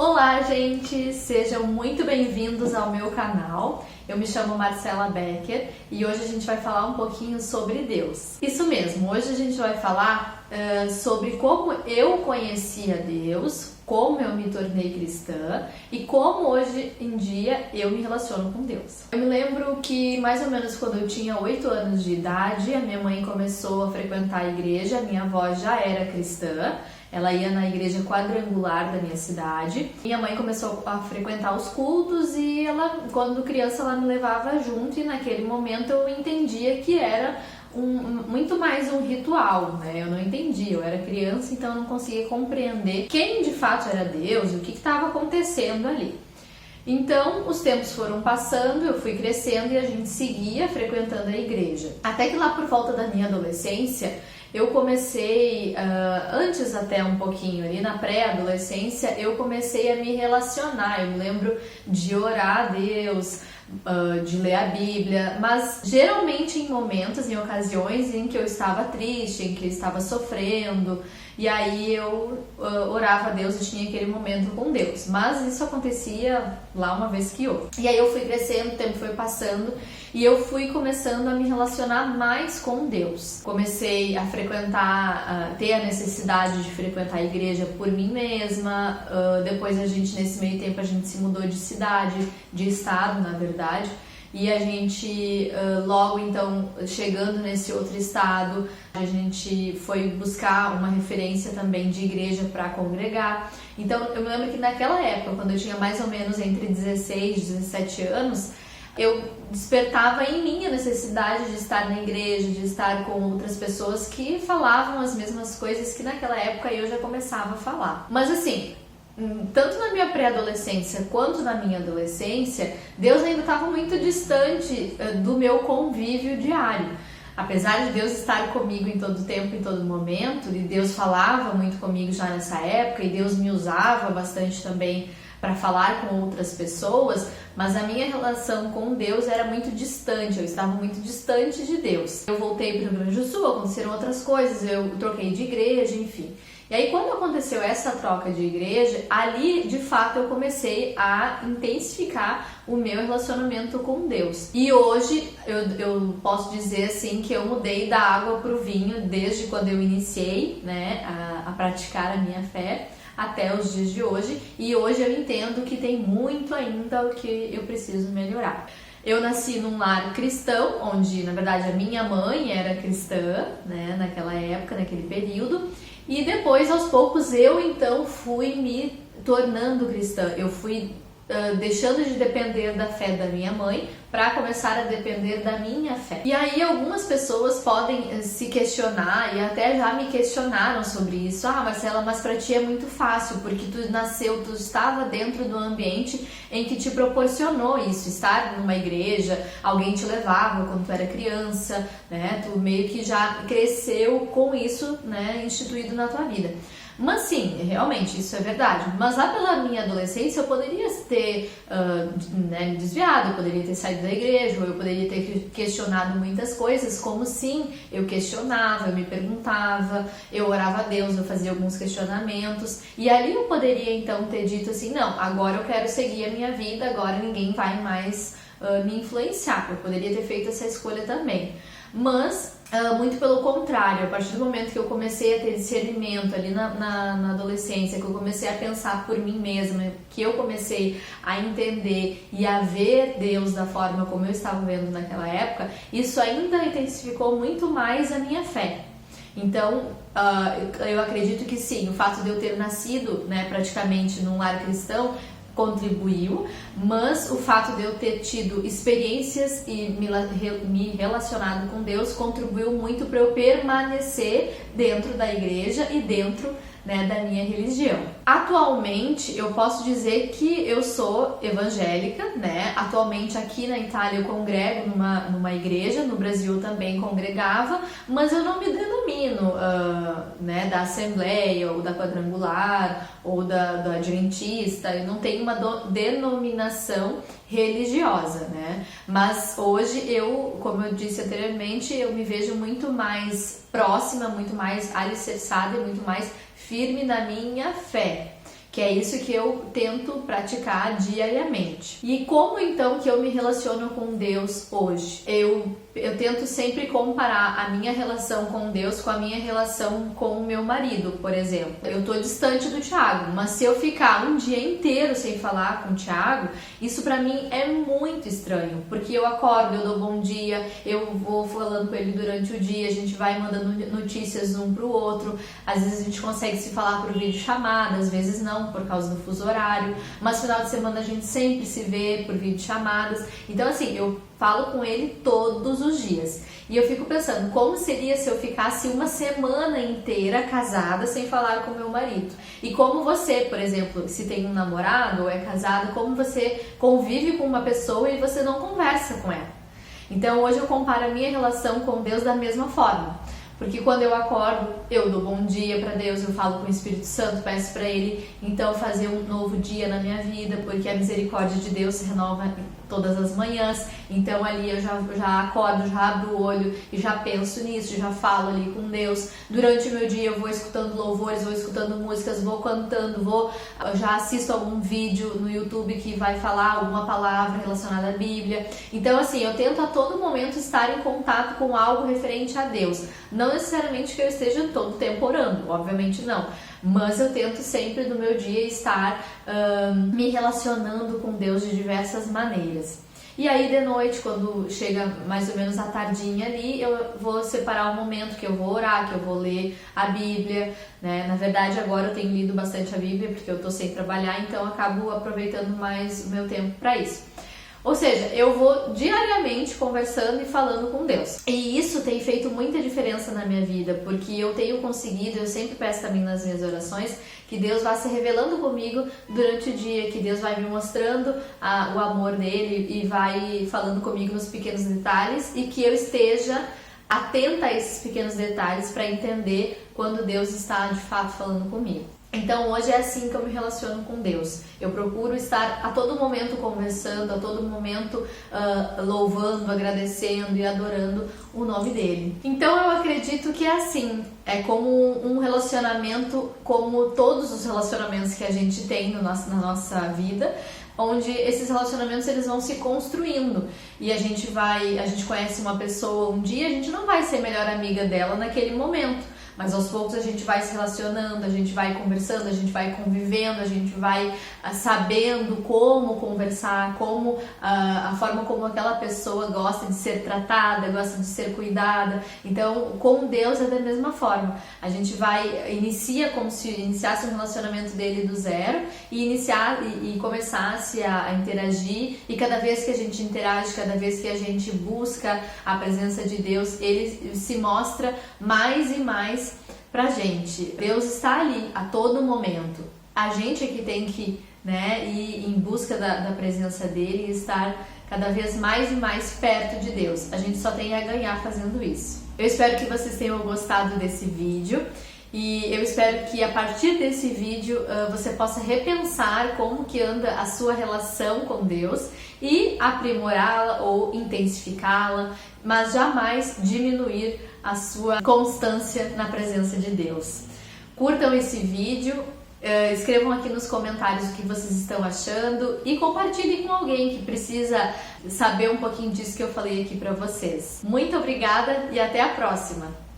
Olá, gente! Sejam muito bem-vindos ao meu canal. Eu me chamo Marcela Becker e hoje a gente vai falar um pouquinho sobre Deus. Isso mesmo, hoje a gente vai falar sobre como eu conheci a Deus, como eu me tornei cristã e como hoje em dia eu me relaciono com Deus. Eu me lembro que mais ou menos quando eu tinha 8 anos de idade, a minha mãe começou a frequentar a igreja, a minha avó já era cristã. Ela ia na igreja quadrangular da minha cidade. Minha mãe começou a frequentar os cultos e ela, quando criança, ela me levava junto e naquele momento eu entendia que era muito mais um ritual, né? Eu não entendia, eu era criança, então eu não conseguia compreender quem de fato era Deus e o que estava acontecendo ali. Então, os tempos foram passando, eu fui crescendo e a gente seguia frequentando a igreja. Até que lá por volta da minha adolescência, eu comecei, antes até um pouquinho, ali na pré-adolescência, eu comecei a me relacionar. Eu me lembro de orar a Deus, de ler a Bíblia, mas geralmente em momentos, em ocasiões em que eu estava triste, em que eu estava sofrendo, e aí eu orava a Deus e tinha aquele momento com Deus. Mas isso acontecia lá uma vez que outra. E aí eu fui crescendo, o tempo foi passando e eu fui começando a me relacionar mais com Deus. Comecei a frequentar, ter a necessidade de frequentar a igreja por mim mesma. Depois nesse meio tempo a gente se mudou de cidade, de estado, na verdade. E a gente, logo então, chegando nesse outro estado, a gente foi buscar uma referência também de igreja para congregar. Então, eu me lembro que naquela época, quando eu tinha mais ou menos entre 16 e 17 anos, eu despertava em mim a necessidade de estar na igreja, de estar com outras pessoas que falavam as mesmas coisas que naquela época eu já começava a falar. Mas assim, tanto na minha pré-adolescência quanto na minha adolescência, Deus ainda estava muito distante do meu convívio diário. Apesar de Deus estar comigo em todo tempo, em todo momento, e Deus falava muito comigo já nessa época, e Deus me usava bastante também para falar com outras pessoas, mas a minha relação com Deus era muito distante, eu estava muito distante de Deus. Eu voltei para o Rio Grande do Sul, aconteceram outras coisas, eu troquei de igreja, enfim. E aí quando aconteceu essa troca de igreja, ali de fato eu comecei a intensificar o meu relacionamento com Deus. E hoje eu posso dizer assim que eu mudei da água para o vinho desde quando eu iniciei, né, a praticar a minha fé até os dias de hoje. E hoje eu entendo que tem muito ainda o que eu preciso melhorar. Eu nasci num lar cristão, onde na verdade a minha mãe era cristã, né, naquela época, naquele período. E depois, aos poucos, eu então fui me tornando cristã. Eu fui deixando de depender da fé da minha mãe para começar a depender da minha fé. E aí algumas pessoas podem se questionar e até já me questionaram sobre isso. Ah, Marcela, mas para ti é muito fácil porque tu estava dentro do ambiente em que te proporcionou isso, estar numa igreja, alguém te levava quando tu era criança, né? Tu meio que já cresceu com isso, né, instituído na tua vida. Mas sim, realmente, isso é verdade. Mas lá pela minha adolescência eu poderia ter me desviado, eu poderia ter saído da igreja, ou eu poderia ter questionado muitas coisas, como sim, eu questionava, eu me perguntava, eu orava a Deus, eu fazia alguns questionamentos. E ali eu poderia então ter dito assim, não, agora eu quero seguir a minha vida, agora ninguém vai mais me influenciar. Eu poderia ter feito essa escolha também. Mas muito pelo contrário, a partir do momento que eu comecei a ter discernimento ali na adolescência, que eu comecei a pensar por mim mesma, que eu comecei a entender e a ver Deus da forma como eu estava vendo naquela época, isso ainda intensificou muito mais a minha fé. Então, eu acredito que sim, o fato de eu ter nascido, né, praticamente num lar cristão, contribuiu, mas o fato de eu ter tido experiências e me relacionado com Deus contribuiu muito para eu permanecer dentro da igreja e dentro, né, da minha religião. Atualmente eu posso dizer que eu sou evangélica, né? Atualmente aqui na Itália eu congrego numa igreja, no Brasil também congregava, mas eu não me denomino né, da Assembleia ou da Quadrangular ou da Adventista, eu não tenho uma denominação religiosa, né? Mas hoje eu, como eu disse anteriormente, eu me vejo muito mais próxima, muito mais alicerçada e muito mais firme na minha fé. que é isso que eu tento praticar diariamente. E como então que eu me relaciono com Deus hoje? Eu tento sempre comparar a minha relação com Deus com a minha relação com o meu marido, por exemplo. Eu tô distante do Thiago, mas se eu ficar um dia inteiro sem falar com o Thiago, isso pra mim é muito estranho, porque eu acordo, eu dou bom dia, eu vou falando com ele durante o dia, a gente vai mandando notícias um pro outro, às vezes a gente consegue se falar por videochamada, às vezes não, por causa do fuso horário, mas final de semana a gente sempre se vê por videochamadas. Então assim, eu falo com ele todos os dias. E eu fico pensando, como seria se eu ficasse uma semana inteira casada sem falar com meu marido? E como você, por exemplo, se tem um namorado ou é casado, como você convive com uma pessoa e você não conversa com ela? Então hoje eu comparo a minha relação com Deus da mesma forma. Porque quando eu acordo, eu dou bom dia para Deus, eu falo com o Espírito Santo, peço para Ele então fazer um novo dia na minha vida, porque a misericórdia de Deus se renova todas as manhãs. Então ali eu já acordo, já abro o olho e já penso nisso, já falo ali com Deus. Durante o meu dia eu vou escutando louvores, vou escutando músicas, vou cantando, já assisto algum vídeo no YouTube que vai falar alguma palavra relacionada à Bíblia. Então assim, eu tento a todo momento estar em contato com algo referente a Deus. Não necessariamente que eu esteja todo tempo orando, obviamente não, mas eu tento sempre no meu dia estar me relacionando com Deus de diversas maneiras. E aí de noite, quando chega mais ou menos a tardinha ali, eu vou separar um momento que eu vou orar, que eu vou ler a Bíblia, né? Na verdade agora eu tenho lido bastante a Bíblia porque eu tô sem trabalhar, então eu acabo aproveitando mais o meu tempo para isso. Ou seja, eu vou diariamente conversando e falando com Deus. E isso tem feito muita diferença na minha vida, porque eu tenho conseguido, eu sempre peço também nas minhas orações, que Deus vá se revelando comigo durante o dia, que Deus vai me mostrando o amor dele e vai falando comigo nos pequenos detalhes e que eu esteja atenta a esses pequenos detalhes para entender quando Deus está de fato falando comigo. Então hoje é assim que eu me relaciono com Deus. Eu procuro estar a todo momento conversando, a todo momento louvando, agradecendo e adorando o nome dele. Então eu acredito que é assim, é como um relacionamento, como todos os relacionamentos que a gente tem na nossa vida, onde esses relacionamentos eles vão se construindo e a gente conhece uma pessoa um dia, a gente não vai ser melhor amiga dela naquele momento. Mas aos poucos a gente vai se relacionando, a gente vai conversando, a gente vai convivendo, a gente vai sabendo como conversar, como a forma como aquela pessoa gosta de ser tratada, gosta de ser cuidada. Então, com Deus é da mesma forma. A gente inicia como se iniciasse um relacionamento dele do zero e começasse a interagir. E cada vez que a gente interage, cada vez que a gente busca a presença de Deus, ele se mostra mais e mais pra gente. Deus está ali a todo momento. A gente é que tem que ir em busca da presença dele e estar cada vez mais e mais perto de Deus. A gente só tem a ganhar fazendo isso. Eu espero que vocês tenham gostado desse vídeo e eu espero que a partir desse vídeo você possa repensar como que anda a sua relação com Deus e aprimorá-la ou intensificá-la, mas jamais diminuir a sua constância na presença de Deus. Curtam esse vídeo, escrevam aqui nos comentários o que vocês estão achando e compartilhem com alguém que precisa saber um pouquinho disso que eu falei aqui para vocês. Muito obrigada e até a próxima!